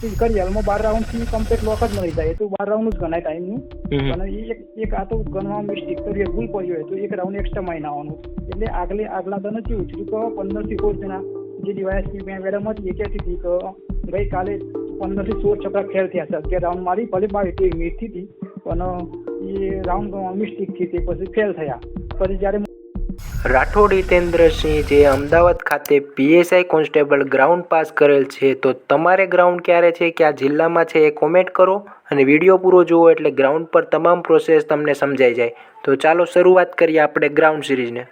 કરી હાલમાં 12 રાઉન્ડ થી કમ્પ્લીટ લોક જ મળી જાય તો 12 રાઉન્ડ જ ગણાય ટાઈમનું અને એક આ તો ગણવા મિસ્ટેક કરી ભૂલ પડી હોય તો એક રાઉન્ડ એક્સ્ટ્રા માઇન આવવાનું એટલે આગલા તો નથી ઉછળ્યું તો 15 થી 16 જણા જે ડીવાયએસપી મેડમ હતી એ કહેતી હતી કે ગઈકાલે 15 થી 16 છોકરા ફેલ થયા છે 11 રાઉન્ડ મારી ભલે 22 મિનિટ થી પણ એ રાઉન્ડ મિસ્ટેક થી તે પછી ફેલ થયા પછી જ્યારે રાઠોડ હિતેન્દ્રસિંહ જે અમદાવાદ ખાતે પીએસઆઈ કોન્સ્ટેબલ ગ્રાઉન્ડ પાસ કરેલ છે તો તમારે ગ્રાઉન્ડ ક્યારે છે કયા જિલ્લામાં છે એ કોમેન્ટ કરો અને વિડીયો પૂરો જુઓ એટલે ગ્રાઉન્ડ પર તમામ પ્રોસેસ તમને સમજાઈ જાય. તો ચાલો શરૂઆત કરીએ આપણે ગ્રાઉન્ડ સિરીઝને.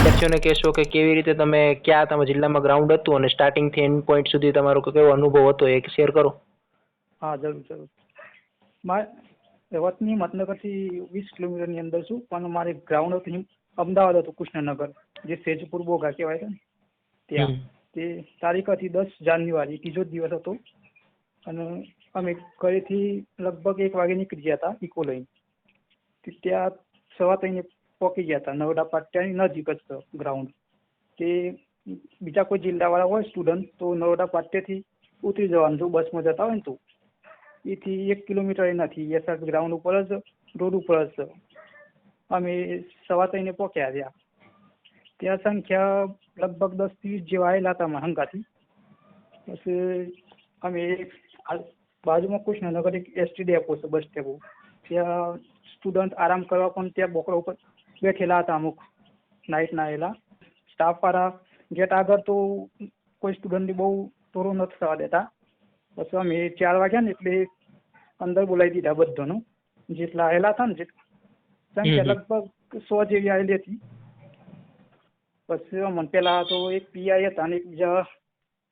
વિદ્યાર્થીઓને કહેશો કે કેવી રીતે તમે ક્યાં તમારા જિલ્લામાં ગ્રાઉન્ડ હતું અને સ્ટાર્ટિંગ થી એન્ડ પોઈન્ટ સુધી તમારો કેવો અનુભવ હતો એ શેર કરો. હા જરૂર. વતની મતનગરથી 20 કિલોમીટરની અંદર છું પણ મારે ગ્રાઉન્ડ હતું અમદાવાદ હતું કૃષ્ણનગર જે સેજપુર બોગા કહેવાય છે ને ત્યાં. તે તારીખ હતી 10 જાન્યુઆરી ત્રીજો દિવસ હતો અને અમે ઘરેથી લગભગ 1 વાગે નીકળી ગયા હતા ઇકો લઈને. ત્યાં 3:15 પહોંચી ગયા હતા નવડા પાટિયાની નજીક જ ગ્રાઉન્ડ. તે બીજા કોઈ જિલ્લાવાળા હોય સ્ટુડન્ટ તો નવડા પાટિયાથી ઉતરી જવાનું જો બસમાં જતા હોય ને તો એથી 1 કિલોમીટર નથી એસઆર ગ્રાઉન્ડ ઉપર જ રોડ ઉપર જ અમે 3:15 પહોંચ્યા રહ્યા. ત્યાં સંખ્યા લગભગ 10-20 જેવા આવેલા હતા અમારા હંગાથી. પછી અમે બાજુમાં કૃષ્ણનગર એક એસટી ડેપો છે બસ ડેપો ત્યાં સ્ટુડન્ટ આરામ કરવા પણ ત્યાં બોકડા ઉપર બેઠેલા હતા અમુક નાઇટના આવેલા સ્ટાફવાળા. ગેટ આગળ તો કોઈ સ્ટુડન્ટની બહુ તોરો નથી થવા દેતા. પછી અમે 4 વાગ્યા ને એટલે અંદર બોલાવી દીધા બધાનું જેટલા આવેલા હતા ને સંખ્યા લગભગ 100 જેવી આવેલી હતી. પછી અમને પેલા તો એક પીઆઈ હતા અને એક બીજા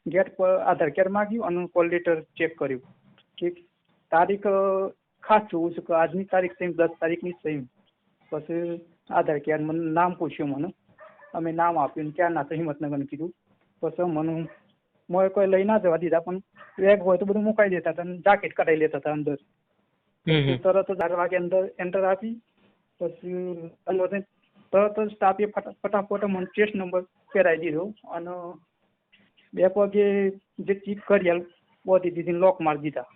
ગેટ પર આધાર કાર્ડ માંગ્યું અને કોલ લેટર ચેક કર્યું કે તારીખ ખાસ જોવું છે કે આજની તારીખ સેમ 10 તારીખની સેમ. પછી આધાર કાર્ડ મને નામ પૂછ્યું મને અમે નામ આપ્યું ક્યાં ના તો હિંમતનગરનું કીધું. પછી મને કોઈ લઈ ના જવા દીધા પણ બેગ હોય તો બધું મુકાઈ દેતા હતા જાકેટ કઢાઈ લેતા હતા અંદર. તરત જ 4 વાગે અંદર એન્ટર આપી પછી તરત જ સ્ટાફે ફટાફટ મને ચેસ્ટ નંબર પહેરાવી દીધો અને 2 પગે જે ચીપ કરી બોધી દીધી લોક મારી દીધા.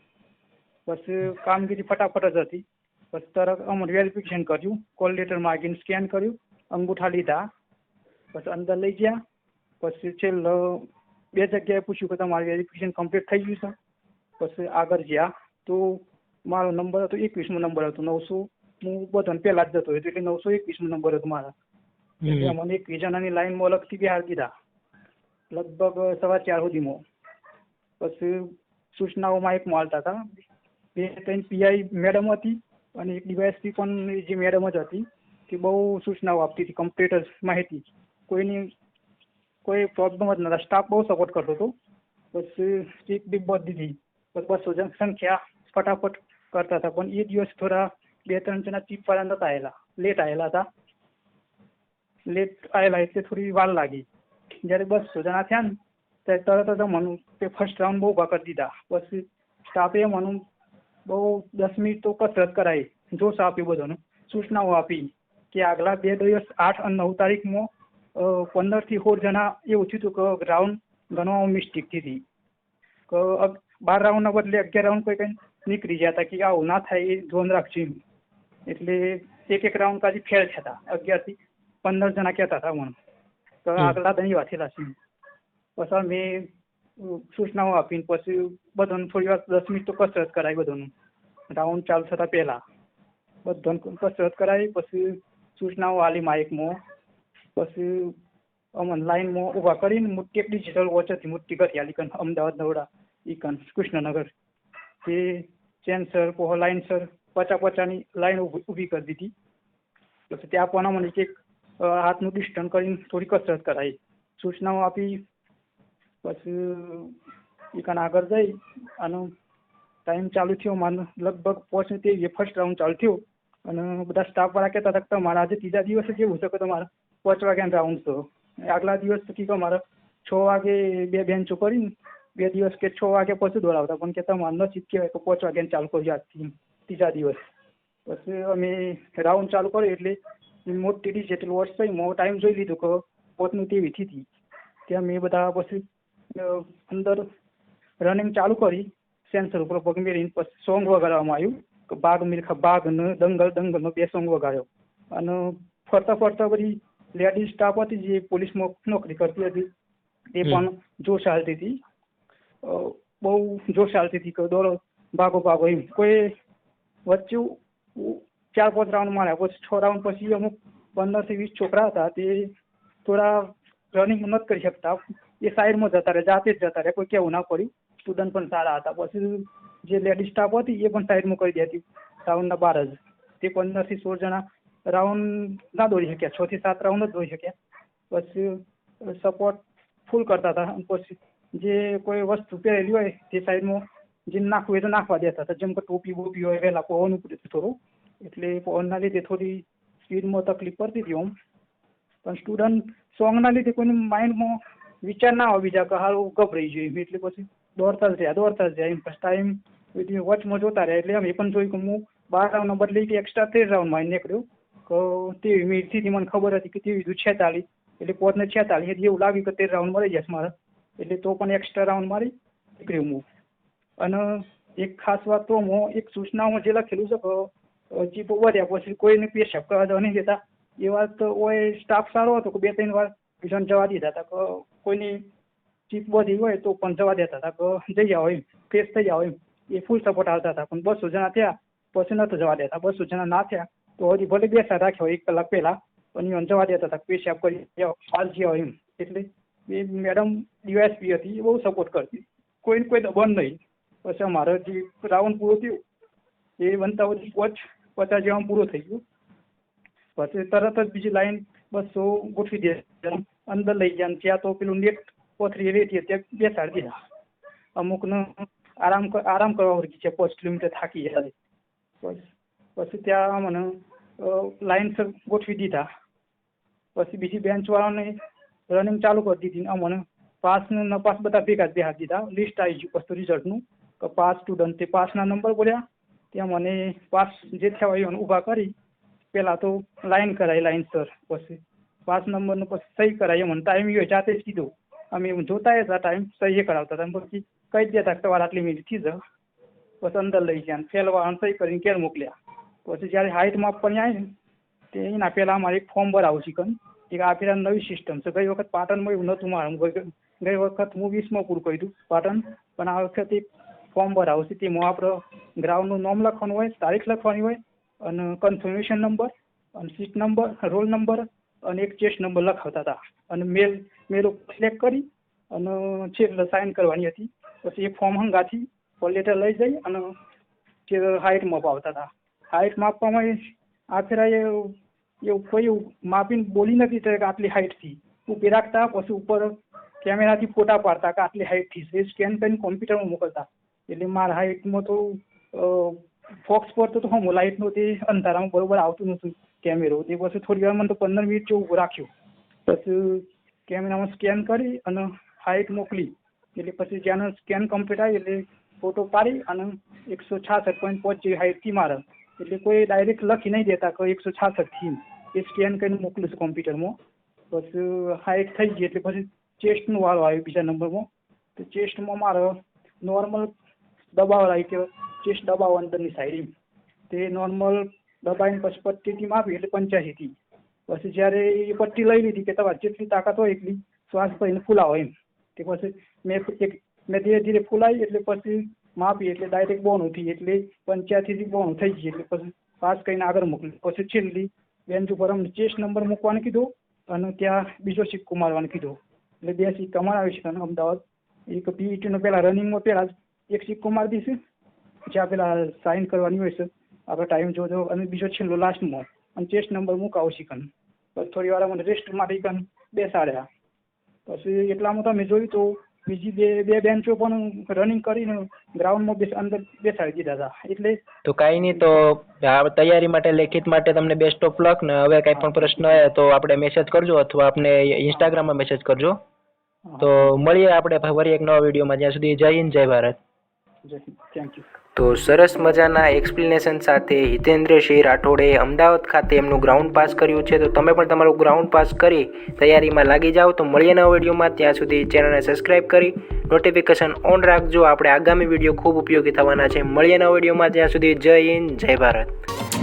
પછી કામગીરી ફટાફટ જ હતી. પછી તરત અમને વેરિફિકેશન કર્યું કોલ લેટર માગીને સ્કેન કર્યું અંગૂઠા લીધા પછી અંદર લઈ ગયા. પછી છેલ્લે 2 જગ્યાએ પૂછ્યું કે તમારું વેરિફિકેશન કમ્પ્લીટ થઈ ગયું છે. પછી આગળ ગયા તો મારો નંબર હતો 21મો નંબર હતો 900 હું બધાને પહેલા જ જતો હતો એટલે 921મો નંબર હતો મારા. એટલે મને 21 જણાની લાઈનમાં અલગથી બિહાર દીધા લગભગ 4:15 સુધીમાં. પછી સૂચનાઓમાં એક મળતા હતા 2-3 પીઆઈ મેડમ હતી અને એક ડીવાયએસપી પણ જે મેડમ જ હતી તે બહુ સૂચનાઓ આપતી હતી કમ્પ્લીટ માહિતી કોઈ પ્રોબ્લેમ જ નહોતા. સ્ટાફ બહુ સપોર્ટ કરતો હતો. પછી સ્ટીક બી બધી દીધી પછી 200 જણ સંખ્યા ફટાફટ કરતા હતા પણ એ દિવસ થોડા 2-3 જણા ચીપવાળા નહોતા આવેલા લેટ આવેલા હતા. લેટ આવેલા એટલે થોડી વાર લાગી. જ્યારે 200 જણા થયા ને ત્યારે તરત જ મને તે ફર્સ્ટ રાઉન્ડ બહુ કરી દીધા. પછી સ્ટાફે મને બહુ 10 મિનિટ તો કસરત કરાવી જોશ આપ્યું બધાનું સૂચનાઓ આપી કે આગલા 2 દિવસ 8 અને 9 તારીખમાં 15 થી 16 જણા એવું થયું હતું કે રાઉન્ડ ગણવામાં મિસ્ટેક થઈ કે 12 રાઉન્ડના બદલે 11 રાઉન્ડ કોઈ કંઈ નીકળી ગયા હતા કે આવું ના થાય એ ધ્યાન રાખજો. એટલે એક રાઉન્ડ કાઢી ફેલ થયા હતા 11 થી 15 જણા કહેતા હતા મને તો આગલા દહીં વાંચેલા છે. પછી મેં સૂચનાઓ આપીને પછી બધાને થોડી વાર 10 મિનિટ તો કસરત કરાવી બધાનું રાઉન્ડ ચાલુ થતા પહેલા બધાને કસરત કરાવી. પછી સૂચનાઓ આલી માઇકમાં પછી અમને લાઈનમાં ઊભા કરીને મોટી એક ડિજિટલ વોચ હતી મોટી કરી આલી અમદાવાદ નવડા કૃષ્ણનગર તે ચેન સર લાઈન સર પચાની લાઈન ઊભી કરી દીધી. પછી ત્યાં પણ મને એક હાથનું ડિસ્ટન્સ કરીને થોડી કસરત કરાવી, સૂચનાઓ આપી. પછી એકાને આગળ જઈ અને ટાઈમ ચાલુ થયો માનો લગભગ 5:30 ફર્સ્ટ રાઉન્ડ ચાલુ થયો અને બધા સ્ટાફવાળા કહેતા હતા કે તમારા આજે ત્રીજા દિવસે કેવું છે કે તમારે 5 વાગ્યાનો રાઉન્ડ છે. આગલા દિવસ પછી કે મારે 6 વાગે 2 બેન્ચો કરીને 2 દિવસ કે 6 વાગે પછી દોડાવતા, પણ કે તમારે નસીબ કહેવાય કે 5 વાગ્યાને ચાલુ કર્યું આજથી ત્રીજા દિવસ. પછી અમે રાઉન્ડ ચાલુ કર્યો એટલે મોટી ડીશ એટલે વર્ષ થઈ ટાઈમ જોઈ લીધો કે 5 તેવી હતી. ત્યાં મેં બધા પછી અંદર રનિંગ ચાલુ કરી, સેન્સર ઉપર પગ મેળવીને પછી સોંગ વગાડવામાં આવ્યું કે બાઘ મિલ્ખા બાઘ ને દંગલનો 2 સોંગ વગાડ્યો. અને ફરતા બધી લેડીઝ સ્ટાફ હતી જે પોલીસમાં નોકરી કરતી હતી એ પણ જોશ હાલતી હતી, બહુ જોશ હાલતી હતી કે દોડો ભાગો એમ. કોઈ વચ્ચે 4-5 રાઉન્ડ માર્યા, પછી 6 રાઉન્ડ પછી અમુક 15 થી 20 છોકરા હતા તે થોડા રનિંગ નથી કરી શકતા, એ સાઈડમાં જતા રહે, જાતે જ જતા રહે, કોઈ કેવું ના પડ્યું. સ્ટુડન્ટ પણ સારા હતા. પછી જે લેડીઝ સ્ટાફ હતી એ પણ સાઈડમાં કરી દેતી રાઉન્ડના 12 જ. તે 15 થી 16 જણા રાઉન્ડ ના દોડી શક્યા, 6 થી 7 રાઉન્ડ જ દોડી શક્યા. પછી સપોર્ટ ફૂલ કરતા હતા. પછી જે કોઈ વસ્તુ પહેરેલી હોય તે સાઈડમાં જે નાખવું હોય તો નાખવા દેતા હતા, જેમ કે ટોપી બોપી હોય, વહેલા પવન ઉપડે થોડું એટલે પવનના લીધે થોડી સ્પીડમાં તકલીફ પડતી હતી આમ. પણ સ્ટુડન્ટ સોંગના લીધે કોઈને માઇન્ડમાં વિચાર ના આવે બીજા કે હારું ગભરાઈ જોઈએ, એટલે પછી દોડતા જ રહ્યા એમ. પછી ટાઈમ વોચમાં જોતા રહ્યા એટલે અમે પણ જોયું કે હું 12 રાઉન્ડના બદલે કે એક્સ્ટ્રા 13 રાઉન્ડમાં નીકળ્યો કે 23 મિનિટથી મને ખબર હતી કે 23:46 એટલે 5:46 એટલે એવું લાગ્યું કે 13 રાઉન્ડ મળી જશે મારે, એટલે તો પણ એક્સ્ટ્રા રાઉન્ડ મારી નીકળ્યો હું. અને એક ખાસ વાત તો એક સૂચનાઓમાં જે લખેલું છે કે ચીપો વધ્યા પછી કોઈને પેશાબ કરવા જવા નહીં દેતા. એ વાત હોય સ્ટાફ સારો હતો કે 2-3 વાર બીજાને જવા દીધા હતા, કે કોઈની ચીપ વધી હોય તો પણ જવા દેતા હતા કે જઈ આવો એમ, ફ્રેશ થઈ જાઓ એમ. એ ફૂલ સપોર્ટ આવતા હતા. પણ 200 જણા થયા પછી નહોતું જવા દેતા. 200 જણા ના થયા તો હજી ભલે બેસા રાખ્યો 1 કલાક પહેલા, પણ એને જવા દેતા હતા પેશાબ કરી પાલજી આવો એમ. એટલે એ મેડમ ડીવાયએસપી હતી, એ બહુ સપોર્ટ કરતી, કોઈ દબાણ નહીં. પછી અમારો જે રાઉન્ડ પૂરો થયો એ બનતા પછી 50 જેવામાં પૂરો થઈ ગયો. પછી તરત જ બીજી લાઈન 200 ગોઠવી દે, અંદર લઈ ગયા. ત્યાં તો પેલું નેટ કોથળી રેતી ત્યાં બેસાડી દીધા. અમુકને આરામ કરવા વર્ગી છે, 5 કિલોમીટર થાકી જાય. પછી ત્યાં મને લાઈનસર ગોઠવી દીધા. પછી બીજી બેન્ચ વાળાને રનિંગ ચાલુ કરી દીધી. અમને પાસ ને નપાસ બધા ભેગા જ બેહાડી દીધા. લિસ્ટ આવી ગયું પછી રિઝલ્ટનું કે પાસ સ્ટુડન્ટ, તે પાસના નંબર બોલ્યા. ત્યાં મને પાસ જે થયા હોય એને ઊભા કરી પહેલાં તો લાઈન કરાવી લાઈનસર, પછી પાસ નંબરનો પછી સહી કરાવી. મને ટાઈમ હોય જાતે જ કીધું, અમે જોતા હતા ટાઈમ, સહી કરાવતા હતા. પછી કહી દેતા કે તમારે આટલી મિનિટ થઈ જાય. પછી અંદર લઈ ગયા, ફેલવાળાને સહી કરીને ઘેર મોકલ્યા. પછી જ્યારે હાઇટ માપવાની આવી ને તે એના પહેલાં અમારે એક ફોર્મ ભરાવું શીખન. એક આ પેલા નવી સિસ્ટમ છે. ગઈ વખત પાટણમાં એવું નહોતું મારું, ગઈ વખત હું 20માં પૂરું કર્યું પાટણ, પણ આ વખતે ફોર્મ ભરાવું છે. તેમાં આપણે ગ્રાઉન્ડનું નામ લખવાનું હોય, તારીખ લખવાની હોય અને કન્ફર્મેશન નંબર અને સીટ નંબર, રોલ નંબર અને એક ચેસ્ટ નંબર લખાવતા હતા. અને મેલ સિલેક્ટ કરી અને છેલ્લે સાઇન કરવાની હતી. પછી એ ફોર્મ હંગાથી લેટર લઈ જઈ અને હાઇટ માપતા હતા. હાઇટ માપવામાં આ ફેરા એવું કોઈ માપીને બોલી નથી કે આટલી હાઇટથી ઉપર રાખતા, પછી ઉપર કેમેરાથી ફોટા પાડતા કે આટલી હાઇટથી, એ સ્કેન કરીને કોમ્પ્યુટરમાં મોકલતા. એટલે મારા હાઇટમાં તો ફોક્સ પડતો તો હું લાઇટનો તે અંધારામાં બરોબર આવતું નહોતું કેમેરો. તે પછી થોડી વાર મને તો 15 મિનિટ જેવું ઊભું રાખ્યું. પછી કેમેરામાં સ્કેન કરી અને હાઇટ મોકલી. એટલે પછી જ્યાં સ્કેન કમ્પ્લીટ આવી એટલે ફોટો પાડી અને 166.5 જેવી હાઇટથી મારે. એટલે કોઈ ડાયરેક્ટ લખી નહીં દેતા કે 166 થી, એ સ્કેન કરીને મોકલું છું કોમ્પ્યુટરમાં. પછી હાઇટ થઈ ગઈ એટલે પછી ચેસ્ટનું વાળો આવ્યો બીજા નંબરમાં. તો ચેસ્ટમાં મારે નોર્મલ દબાવવા કે ચેસ્ટ દબાવો અંદરની સાઈડ, તે નોર્મલ દબાવીને પછી પટ્ટીથી માપી એટલે 85 થી. પછી જ્યારે એ પટ્ટી લઈ લીધી કે તમારે જેટલી તાકાત હોય એટલી શ્વાસ ભરીને ફૂલાવો એમ. તે પછી મેં ધીરે ધીરે ફૂલાવી એટલે પછી માપી એટલે ડાયરેક્ટ 92 થઈ, એટલે 85 થી 92 થઈ ગઈ. એટલે પછી પાસ કરીને આગળ મોકલી. પછી છેલ્લી બેન્ચ ઉપર અમને ચેસ્ટ નંબર મૂકવાનું કીધું અને ત્યાં બીજો સિક્કો મારવાનું કીધું. એટલે 2 સિક્કા મારાવી છે અમદાવાદ. એક પીઈટીનો પહેલાં રનિંગમાં પહેલાં એક સિક્કો મારી દઈશું, જ્યાં પેલા સાઇન કરવાની હોય છે આપણે ટાઈમ જોજો અને બીજો છેલ્લો લાસ્ટમાં અને ચેસ્ટ નંબર મુકાવો શીખન પછી થોડી વાર મને રેસ્ટ માટે કન બેસાડ્યા પછી એટલામાં તમે જોયું તો બીજી બે બેન્ચો પણ રનિંગ કરીને ગ્રાઉન્ડમાં અંદર બેસાડી દીધા હતા એટલે તો કાંઈ નહીં, તો આ તૈયારી માટે લેખિત માટે તમને બેસ્ટ ઓફ લક ને હવે કાંઈ પણ પ્રશ્ન આવે તો આપણે મેસેજ કરજો અથવા આપણે ઇન્સ્ટાગ્રામમાં મેસેજ કરજો. તો મળીએ આપણે ફરી એક નવા વિડીયોમાં. જ્યાં સુધી જય હિન્દ જય ભારત. Thank you. તો સરસ મજાના એક્સપ્લેનેશન સાથે હિતેન્દ્રસિંહ રાઠોડે અમદાવાદ ખાતે એમનું ગ્રાઉન્ડ પાસ કર્યું છે. તો તમે પણ તમારું ગ્રાઉન્ડ પાસ કરી તૈયારીમાં લાગી જાઓ. તો મળીએ નવા વિડીયોમાં. ત્યાં સુધી ચેનલને સબસ્ક્રાઈબ કરી નોટિફિકેશન ઓન રાખજો. આપણે આગામી વિડીયો ખૂબ ઉપયોગી થવાના છે. મળીએ નવા વિડીયોમાં. ત્યાં સુધી જય હિન્દ જય ભારત.